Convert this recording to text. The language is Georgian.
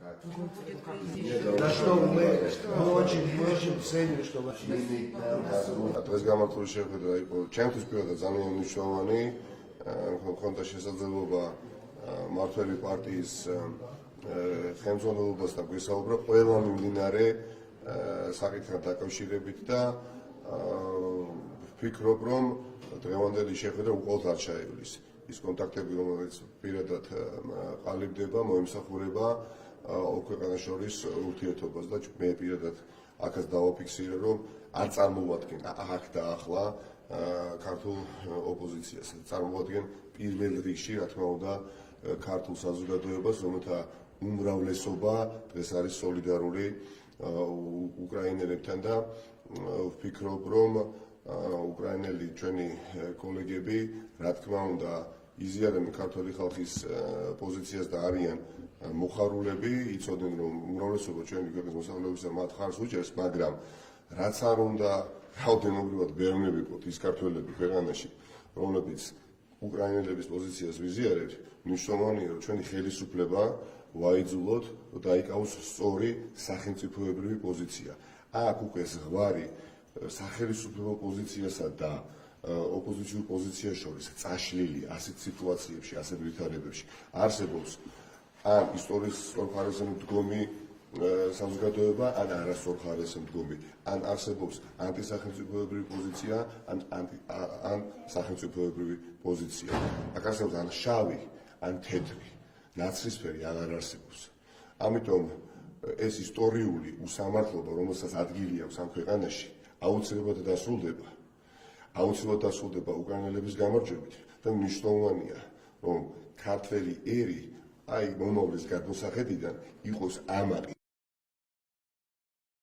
Да что мы очень ценим, что вы დღეს გამართული შეხვედრა იყო ჩემთვის პირადად ძალიან მნიშვნელოვანი. მქონდა შესაძლებლობა მმართველი პარტიის ხელმძღვანელობასთან გვესაუბრა ყველა მიმდინარე საკითხთან დაკავშირებით და ვფიქრობ, რომ დღევანდელი შეხვედრა უყოლოდ არ ჩაივლის. ის კონტაქტები, რომელიც პირადად ყალიბდება, მოემსახურება ორ ქვეყანას შორის ურთიერთობას და მე პირადად აქაც დავაფიქსირე, რომ არ წარმოვადგენ აქ და ახლა ქართულ ოპოზიციას. წარმოვადგენ პირველ რიგში, რა თქმა უნდა, ქართულ საზოგადოებას, რომელთა უმრავლესობა დღეს არის სოლიდარული უკრაინელებთან და ვფიქრობ, რომ უკრაინელი ჩვენი კოლეგები, რა თქმა უნდა, იზიარებენ ქართული ხალხის პოზიციას და არიან მოხარულები, იცოდნენ, რომ უმრავლესობა ჩვენი ქვეყნის მოსახლეობისა მათ ხარს უჭერს, მაგრამ რაც არ უნდა რაოდენობრივად ბევრნი ვიყოთ ის ქართველები ქვეყანაში, რომლებიც უკრაინელების პოზიციას ვიზიარებთ, მნიშვნელოვანია, რომ ჩვენი ხელისუფლება ვაიძულოთ და დაიკავოს სწორი სახელმწიფოებრივი პოზიცია. აქ უკვე ზღვარი სახელმწიფო პოზიციასა და ოპოზიციურ პოზიციას შორის წაშლილი ასეთ სიტუაციებში, ასეთ ვითარებებში არსებობს ან ისტორიის სწორხარისზე მდგომი საზოგადოება, ან არასწორხარისზე მდგომი, ან არსებობს ანტისახელმწიფოებრივი პოზიცია, ან სახელმწიფოებრივი პოზიცია. აქ არსებობს ან შავი, ან თეთრი, ნაცრისფერი აღარ არსებობს. ამიტომ ეს ისტორიული უსამართლობა, რომელსაც ადგილი აქვს ამ ქვეყანაში, აუცილებლად დასრულდება უკრაინელების გამარჯვებით და მნიშვნელოვანია, რომ ქართველი ერი, აი მომავლის გადმოსახედიდან იყოს ამაყი.